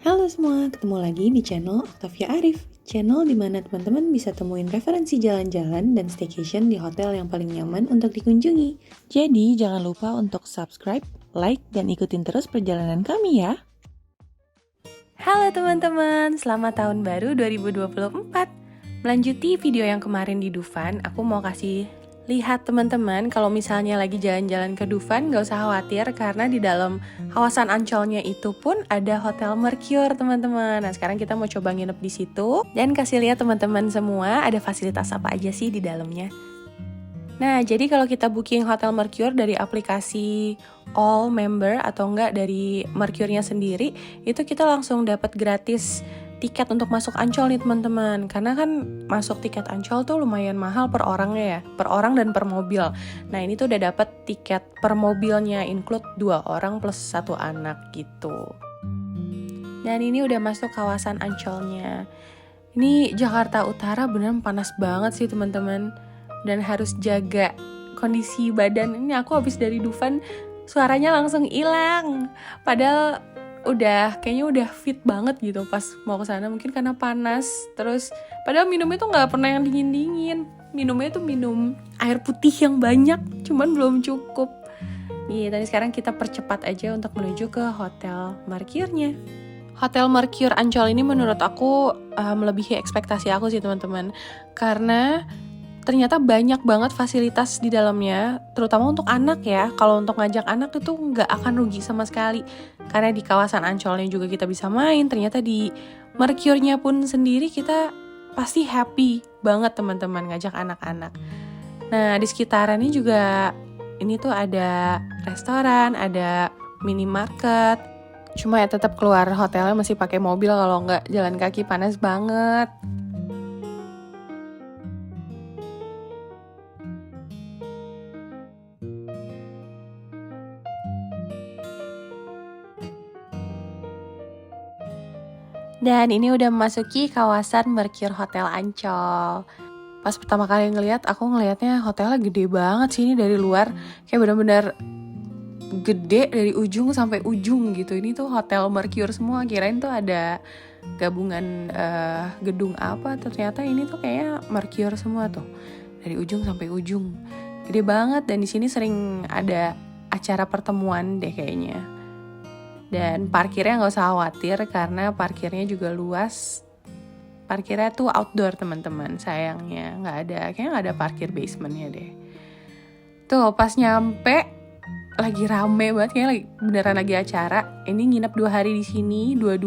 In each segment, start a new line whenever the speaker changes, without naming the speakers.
Halo semua, ketemu lagi di channel Octavia Arif. Channel di mana teman-teman bisa temuin referensi jalan-jalan dan staycation di hotel yang paling nyaman untuk dikunjungi. Jadi jangan lupa untuk subscribe, like, dan ikutin terus perjalanan kami ya. Halo teman-teman, selamat tahun baru 2024. Melanjuti video yang kemarin di Dufan, aku mau kasih lihat teman-teman kalau misalnya lagi jalan-jalan ke Dufan, gak usah khawatir karena di dalam kawasan Ancolnya itu pun ada Hotel Mercure teman-teman. Nah sekarang kita mau coba nginep di situ dan kasih lihat teman-teman semua ada fasilitas apa aja sih di dalamnya. Nah jadi kalau kita booking Hotel Mercure dari aplikasi All Member atau enggak dari Mercure-nya sendiri, itu kita langsung dapat gratis tiket untuk masuk Ancol nih teman-teman. Karena kan masuk tiket Ancol tuh lumayan mahal per orangnya ya, per orang dan per mobil. Nah ini tuh udah dapat tiket per mobilnya, include 2 orang plus 1 anak gitu. Dan ini udah masuk kawasan Ancolnya. Ini Jakarta Utara beneran panas banget sih teman-teman. Dan harus jaga kondisi badan. Ini aku habis dari Dufan, suaranya langsung hilang. Padahal kayaknya udah fit banget gitu pas mau ke sana, mungkin karena panas. Terus padahal minumnya tuh nggak pernah yang dingin-dingin. Minumnya tuh minum air putih yang banyak, cuman belum cukup. Nih, tadi sekarang kita percepat aja untuk menuju ke Hotel Mercure-nya. Hotel Mercure Ancol ini menurut aku melebihi ekspektasi aku sih teman-teman. Karena ternyata banyak banget fasilitas di dalamnya, terutama untuk anak ya. Kalau untuk ngajak anak itu nggak akan rugi sama sekali. Karena di kawasan Ancolnya juga kita bisa main, ternyata di Mercure-nya pun sendiri kita pasti happy banget teman-teman ngajak anak-anak. Nah di sekitarannya juga ini tuh ada restoran, ada minimarket. Cuma ya tetap keluar hotelnya masih pakai mobil, kalau nggak jalan kaki panas banget. Dan ini udah memasuki kawasan Mercure Hotel Ancol. Pas pertama kali ngeliat, aku ngelihatnya hotelnya gede banget sih ini dari luar. Kayak benar-benar gede dari ujung sampai ujung gitu. Ini tuh Hotel Mercure semua, kirain tuh ada gabungan gedung apa. Ternyata ini tuh kayaknya Mercure semua tuh. Dari ujung sampai ujung. Gede banget dan di sini sering ada acara pertemuan deh kayaknya. Dan parkirnya nggak usah khawatir karena parkirnya juga luas. Parkirnya tuh outdoor teman-teman, sayangnya kayaknya nggak ada parkir basementnya deh. Tuh pas nyampe lagi rame banget, kayaknya beneran lagi acara. Ini nginep 2 hari di sini, 2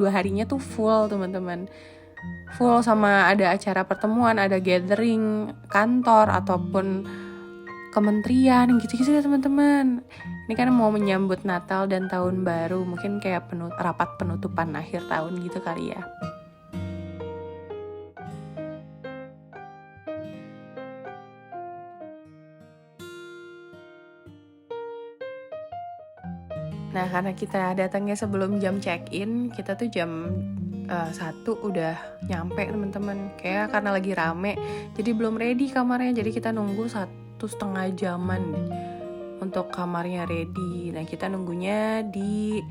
harinya tuh full teman-teman. Full sama ada acara pertemuan, ada gathering kantor ataupun kementerian gitu-gitu ya teman-teman. Ini kan mau menyambut Natal dan Tahun Baru, mungkin kayak rapat penutupan akhir tahun gitu kali ya. Nah karena kita datangnya sebelum jam check-in, kita tuh jam 1 udah nyampe teman-teman. Kayak karena lagi rame, jadi belum ready kamarnya, jadi kita nunggu 1,5 jaman untuk kamarnya ready. Nah kita nunggunya di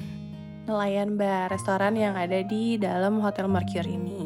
Nelayan Bar, restoran yang ada di dalam Hotel Mercure ini.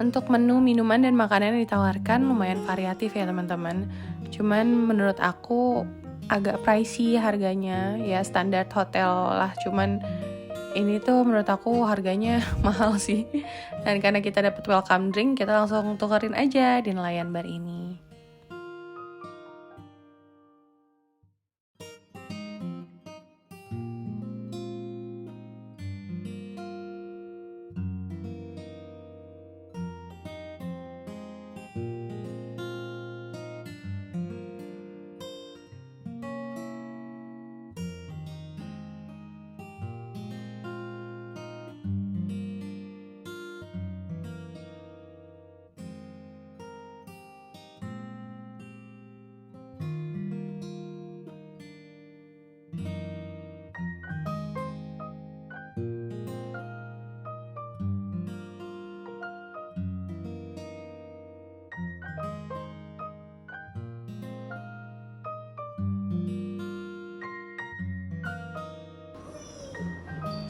Untuk menu minuman dan makanan yang ditawarkan lumayan variatif ya teman-teman. Cuman menurut aku agak pricey harganya, ya standar hotel lah. Cuman ini tuh menurut aku harganya mahal sih. Dan karena kita dapat welcome drink, kita langsung tukerin aja di Nelayan Bar ini.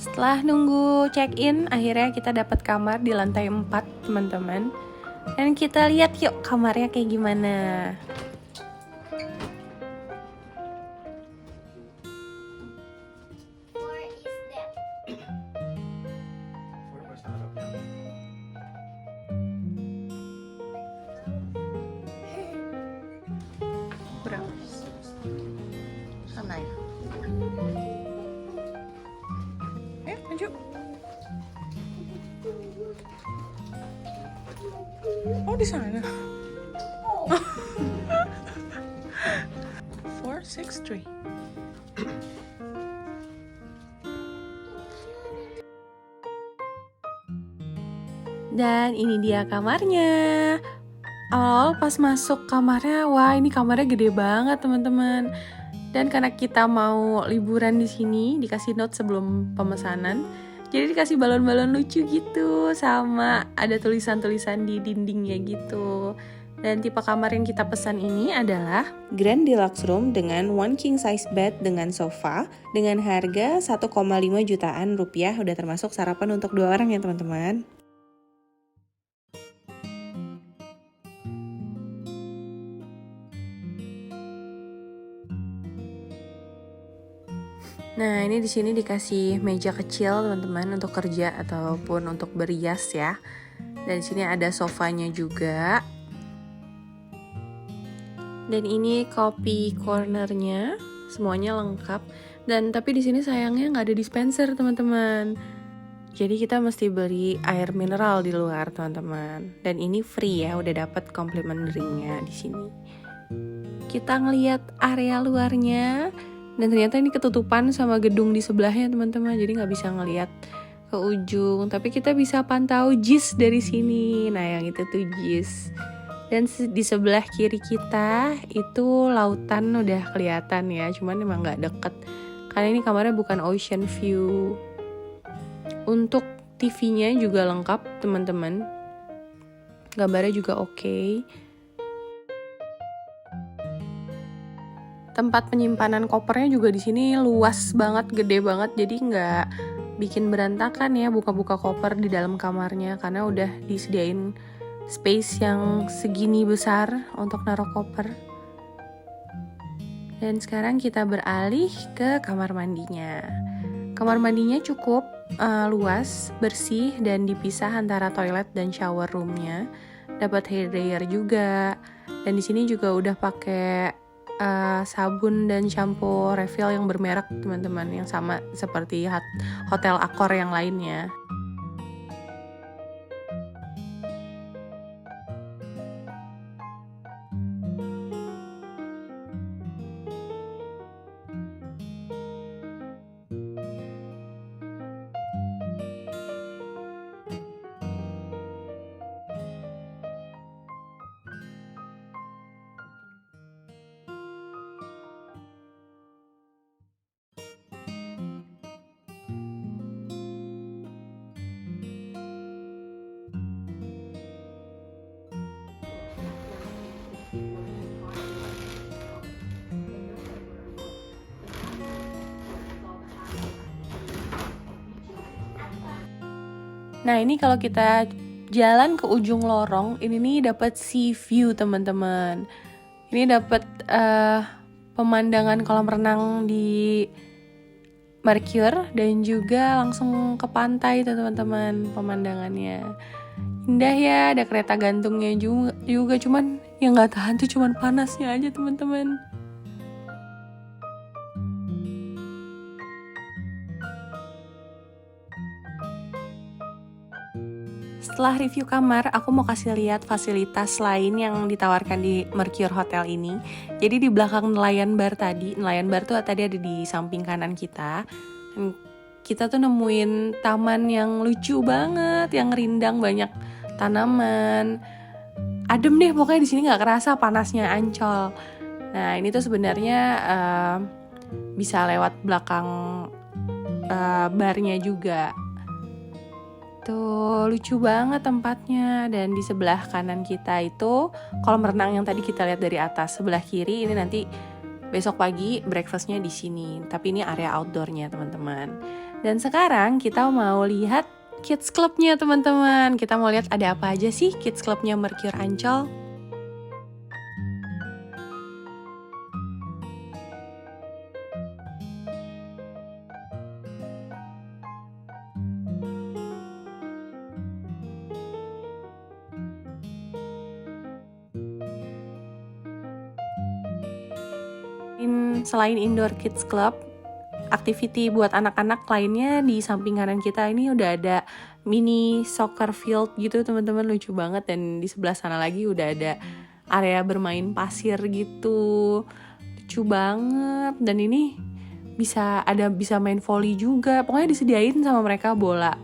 Setelah nunggu check-in, akhirnya kita dapat kamar di lantai 4, teman-teman. Dan kita lihat yuk kamarnya kayak gimana. Berapa? Sana ya. Maju. Oh, di sana. 463. Dan ini dia kamarnya. Awal pas masuk kamarnya, wah ini kamarnya gede banget teman-teman. Dan karena kita mau liburan di sini, dikasih note sebelum pemesanan. Jadi dikasih balon-balon lucu gitu, sama ada tulisan-tulisan di dindingnya gitu. Dan tipe kamar yang kita pesan ini adalah Grand Deluxe Room dengan one king size bed dengan sofa dengan harga 1,5 jutaan rupiah, udah termasuk sarapan untuk 2 orang ya teman-teman. Nah, ini di sini dikasih meja kecil teman-teman untuk kerja ataupun untuk berias ya. Dan di sini ada sofanya juga. Dan ini kopi cornernya, semuanya lengkap. Dan tapi di sini sayangnya nggak ada dispenser teman-teman. Jadi kita mesti beli air mineral di luar teman-teman. Dan ini free ya, udah dapat complimentary-nya di sini. Kita ngelihat area luarnya. Dan ternyata ini ketutupan sama gedung di sebelahnya teman-teman, jadi nggak bisa ngelihat ke ujung. Tapi kita bisa pantau JIS dari sini. Nah yang itu tuh JIS. Dan di sebelah kiri kita itu lautan udah kelihatan ya, cuman emang nggak deket. Karena ini kamarnya bukan ocean view. Untuk TV-nya juga lengkap teman-teman. Gambarnya juga oke. Tempat penyimpanan kopernya juga di sini luas banget, gede banget, jadi nggak bikin berantakan ya buka-buka koper di dalam kamarnya karena udah disediain space yang segini besar untuk naruh koper. Dan sekarang kita beralih ke kamar mandinya. Kamar mandinya cukup luas, bersih, dan dipisah antara toilet dan shower roomnya. Dapat hair dryer juga, dan di sini juga udah pakai sabun dan shampoo refill yang bermerek teman-teman, yang sama seperti hotel Accor yang lainnya. Nah ini kalau kita jalan ke ujung lorong, ini nih dapat sea view teman-teman. Ini dapat pemandangan kolam renang di Mercure dan juga langsung ke pantai tuh teman-teman pemandangannya. Indah ya, ada kereta gantungnya juga cuman yang nggak tahan tuh cuman panasnya aja teman-teman. Setelah review kamar, aku mau kasih lihat fasilitas lain yang ditawarkan di Mercure Hotel ini. Jadi di belakang nelayan bar tuh tadi ada di samping kanan kita. Dan kita tuh nemuin taman yang lucu banget, yang rindang, banyak tanaman. Adem deh pokoknya di sini nggak kerasa panasnya Ancol. Nah ini tuh sebenarnya bisa lewat belakang barnya juga. Tuh lucu banget tempatnya. Dan di sebelah kanan kita itu kolam renang yang tadi kita lihat dari atas. Sebelah kiri ini nanti Besok pagi breakfastnya di sini, tapi ini area outdoornya teman-teman. Dan sekarang kita mau lihat Kids Club-nya teman-teman. Kita mau lihat ada apa aja sih Kids Club-nya Mercure Ancol. Selain indoor kids club, activity buat anak-anak lainnya di samping kanan kita ini udah ada mini soccer field gitu teman-teman, lucu banget. Dan di sebelah sana lagi udah ada area bermain pasir gitu, lucu banget. Dan ini bisa main volley juga. Pokoknya disediain sama mereka bola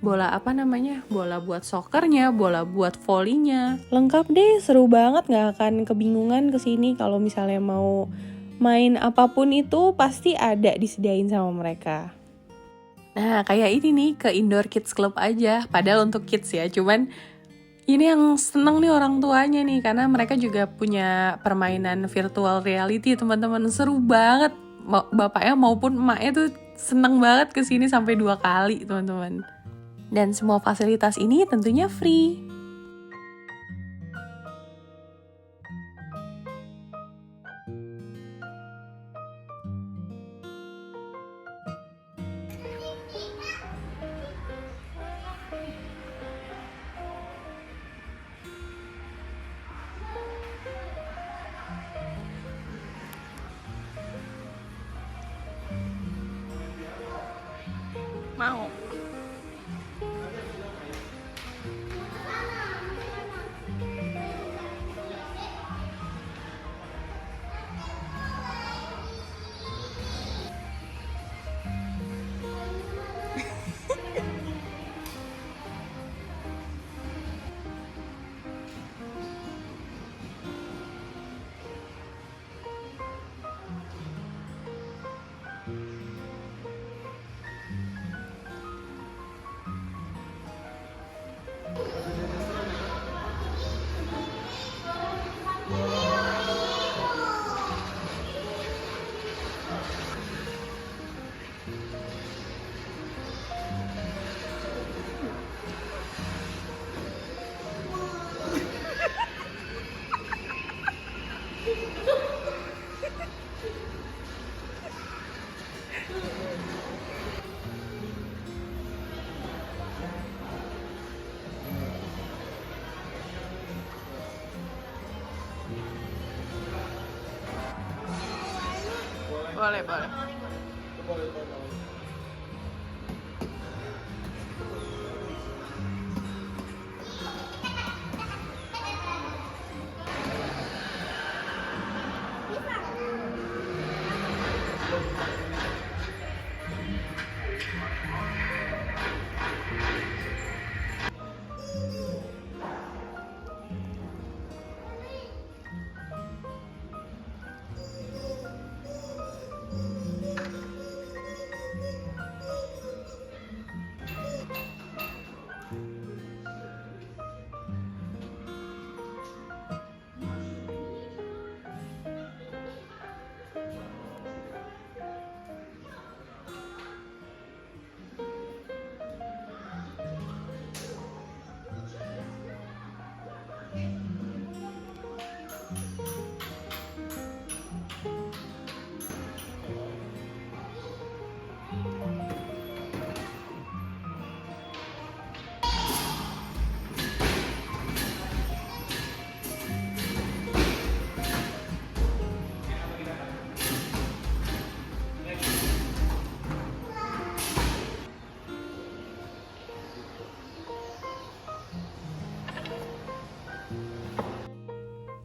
buat soccernya, bola buat volleynya. Lengkap deh, seru banget, gak akan kebingungan kesini. Kalau misalnya mau main apapun itu pasti ada disediain sama mereka. Nah kayak ini nih, ke indoor kids club aja, padahal untuk kids ya, cuman ini yang seneng nih orang tuanya nih, karena mereka juga punya permainan virtual reality teman-teman, seru banget. Bapaknya maupun emaknya tuh seneng banget kesini sampai 2 kali teman-teman. Dan semua fasilitas ini tentunya free. Mau. Boleh.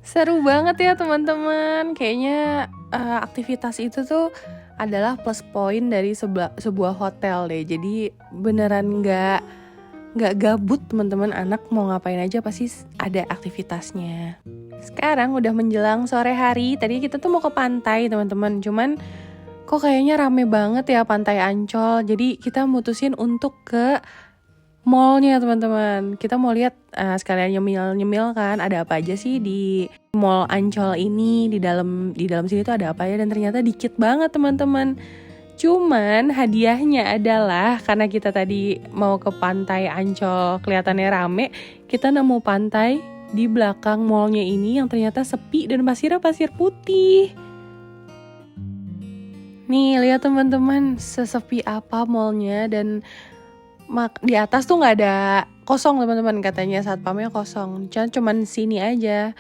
Seru banget ya teman-teman. Kayaknya aktivitas itu tuh adalah plus point dari sebuah hotel deh. Jadi beneran nggak gabut teman-teman. Anak mau ngapain aja pasti ada aktivitasnya. Sekarang udah menjelang sore hari. Tadi kita tuh mau ke pantai teman-teman. Cuman kok kayaknya rame banget ya Pantai Ancol. Jadi kita mutusin untuk ke mallnya teman-teman. Kita mau lihat sekalian nyemil-nyemil kan, ada apa aja sih di Mall Ancol ini, di dalam sini tuh ada apa ya, dan ternyata dikit banget teman-teman. Cuman hadiahnya adalah karena kita tadi mau ke pantai Ancol kelihatannya rame, kita nemu pantai di belakang mallnya ini yang ternyata sepi dan pasirnya pasir putih. Nih lihat teman-teman, sesepi apa mallnya, dan di atas tuh nggak ada, kosong teman-teman, katanya satpamnya kosong. Cuman sini aja,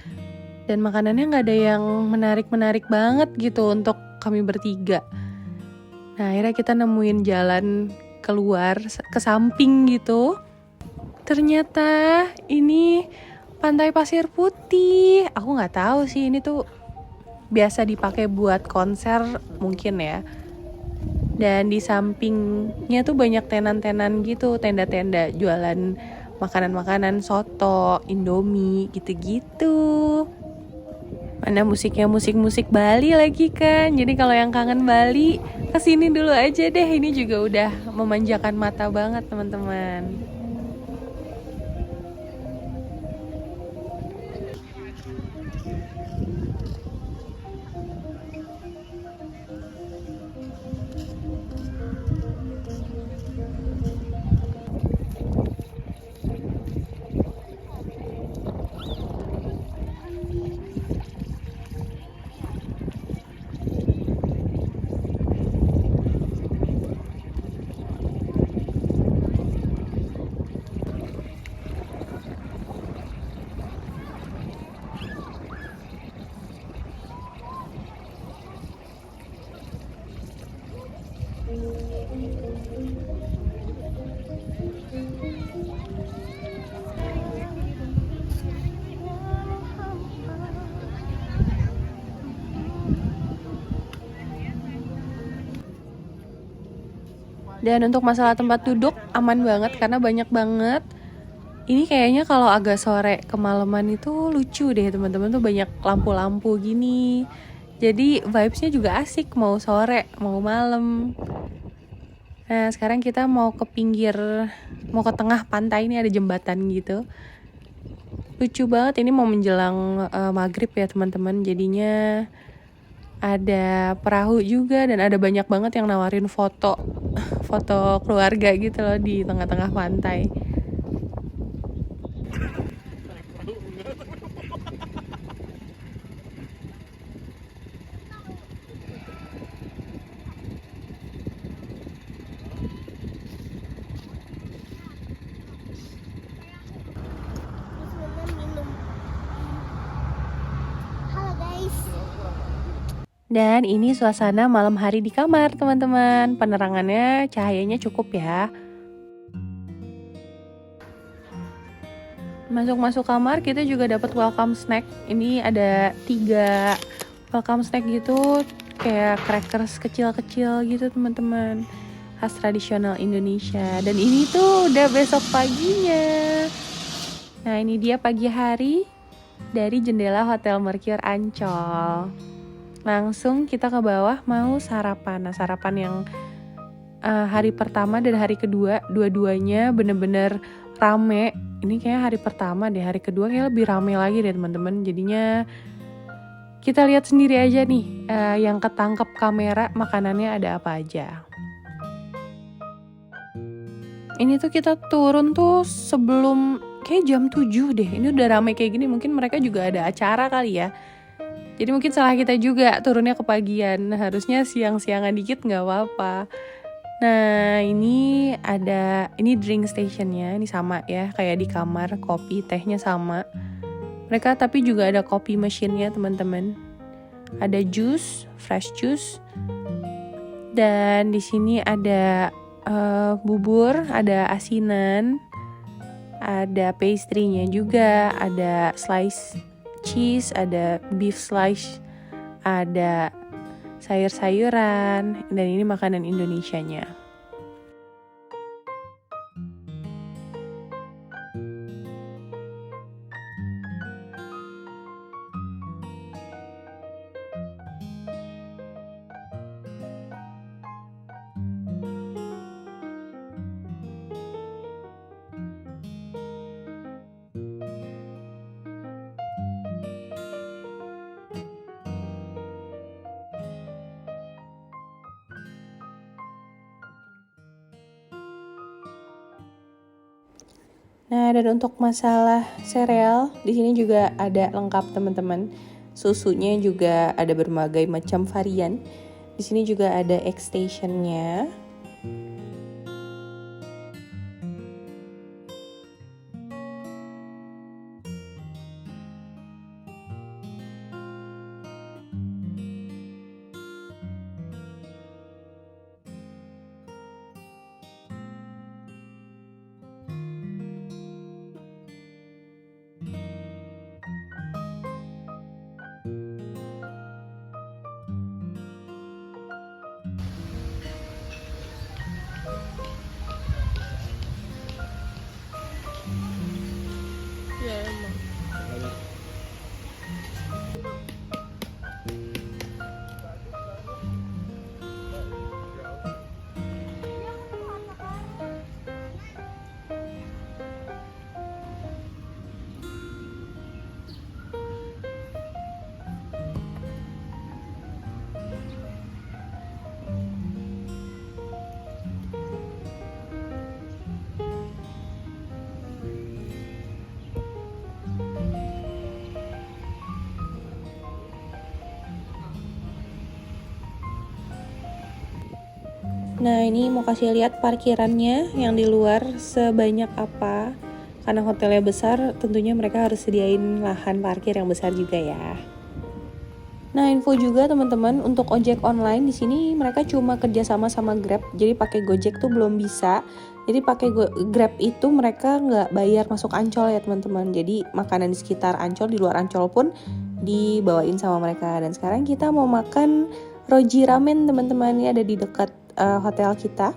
dan makanannya nggak ada yang menarik banget gitu untuk kami bertiga. Nah akhirnya kita nemuin jalan keluar ke samping gitu. Ternyata ini pantai pasir putih. Aku nggak tahu sih, ini tuh biasa dipakai buat konser mungkin ya. Dan di sampingnya tuh banyak tenan-tenan gitu, tenda-tenda jualan makanan-makanan, soto, indomie gitu-gitu. Mana musiknya musik Bali lagi kan. Jadi kalau yang kangen Bali, kesini dulu aja deh. Ini juga udah memanjakan mata banget teman-teman. Dan untuk masalah tempat duduk aman banget karena banyak banget. Ini kayaknya kalau agak sore kemalaman itu lucu deh teman-teman, tuh banyak lampu-lampu gini. Jadi vibes-nya juga asik, mau sore mau malam. Nah sekarang kita mau ke pinggir, mau ke tengah pantai, ini ada jembatan gitu. Lucu banget, ini mau menjelang maghrib ya teman-teman. Jadinya ada perahu juga dan ada banyak banget yang nawarin foto keluarga gitu loh di tengah-tengah pantai.
Halo guys.
Dan ini suasana malam hari di kamar teman-teman. Penerangannya, cahayanya cukup ya. Masuk kamar kita juga dapat welcome snack. Ini ada 3 welcome snack gitu, kayak crackers kecil-kecil gitu teman-teman, khas tradisional Indonesia. Dan ini tuh udah besok paginya. Nah ini dia pagi hari dari jendela Hotel Mercure Ancol. Langsung kita ke bawah mau sarapan. Nah sarapan yang hari pertama dan hari kedua, dua-duanya bener-bener rame. Ini kayak hari pertama deh, hari kedua kayak lebih rame lagi deh teman-teman. Jadinya kita lihat sendiri aja nih yang ketangkep kamera makanannya ada apa aja. Ini tuh kita turun tuh sebelum kayak jam 7 deh. Ini udah rame kayak gini, mungkin mereka juga ada acara kali ya. Jadi mungkin salah kita juga turunnya kepagian. Harusnya siang-siangan dikit gak apa-apa. Nah ini drink stationnya, ini sama ya kayak di kamar, kopi tehnya sama. Mereka tapi juga ada kopi machine-nya teman-teman. Ada jus, fresh juice. Dan di sini ada bubur, ada asinan, ada pastry-nya juga, ada slice cheese, ada beef slice, ada sayur-sayuran, dan ini makanan Indonesianya. Nah, dan untuk masalah sereal, di sini juga ada lengkap teman-teman. Susunya juga ada berbagai macam varian. Di sini juga ada egg station-nya.
Ya emang.
Nah, ini mau kasih lihat parkirannya yang di luar sebanyak apa. Karena hotelnya besar, tentunya mereka harus sediain lahan parkir yang besar juga ya. Nah, info juga teman-teman, untuk ojek online di sini mereka cuma kerjasama sama Grab. Jadi pakai Gojek tuh belum bisa. Jadi pakai Grab itu mereka nggak bayar masuk Ancol ya teman-teman. Jadi makanan di sekitar Ancol, di luar Ancol pun dibawain sama mereka. Dan sekarang kita mau makan Roji Ramen teman-teman, ini ada di dekat hotel kita.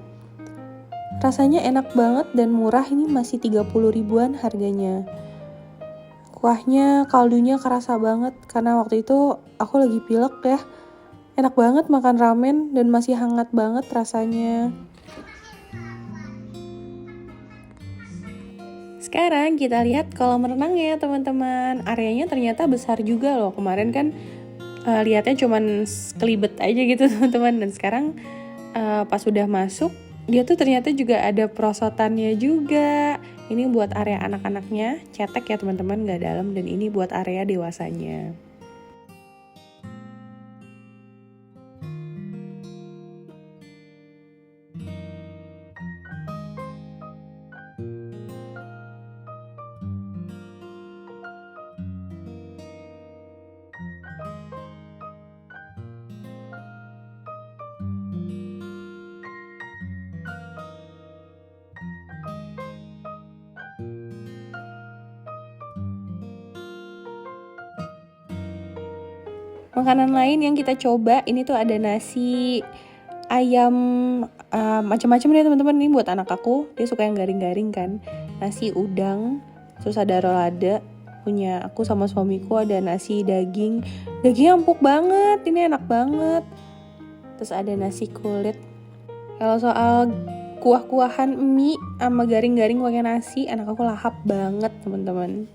Rasanya enak banget dan murah, ini masih 30 ribuan harganya. Kuahnya, kaldunya kerasa banget karena waktu itu aku lagi pilek ya. Enak banget makan ramen dan masih hangat banget rasanya. Sekarang kita lihat kolam renangnya teman-teman. Areanya ternyata besar juga loh. Kemarin kan lihatnya cuman kelibet aja gitu teman-teman. Dan sekarang pas sudah masuk, dia tuh ternyata juga ada perosotannya juga. Ini buat area anak-anaknya, cetek ya teman-teman, gak dalam. Dan ini buat area dewasanya. Makanan lain yang kita coba ini tuh ada nasi ayam macam-macam deh teman-teman. Ini buat anak aku, dia suka yang garing-garing kan. Nasi udang, terus ada rolada punya aku sama suamiku, ada nasi dagingnya empuk banget, ini enak banget. Terus ada nasi kulit. Kalau soal kuah-kuahan mie sama garing-garing pakai nasi, anak aku lahap banget teman-teman.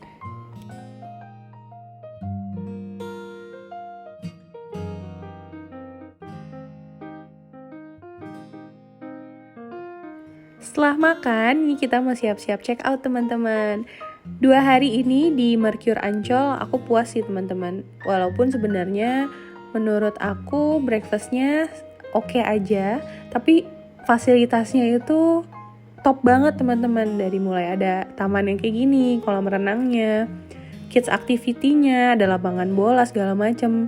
Setelah makan, ini kita mau siap-siap check out teman-teman. 2 hari ini di Mercure Ancol, aku puas sih teman-teman. Walaupun sebenarnya menurut aku breakfastnya oke aja, tapi fasilitasnya itu top banget teman-teman. Dari mulai ada taman yang kayak gini, kolam renangnya, kids activity-nya, ada lapangan bola segala macem.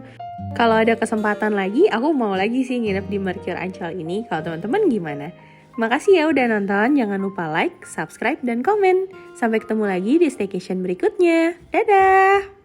Kalau ada kesempatan lagi, aku mau lagi sih nginep di Mercure Ancol ini. Kalau teman-teman gimana? Makasih ya udah nonton, jangan lupa like, subscribe, dan komen. Sampai ketemu lagi di staycation berikutnya. Dadah!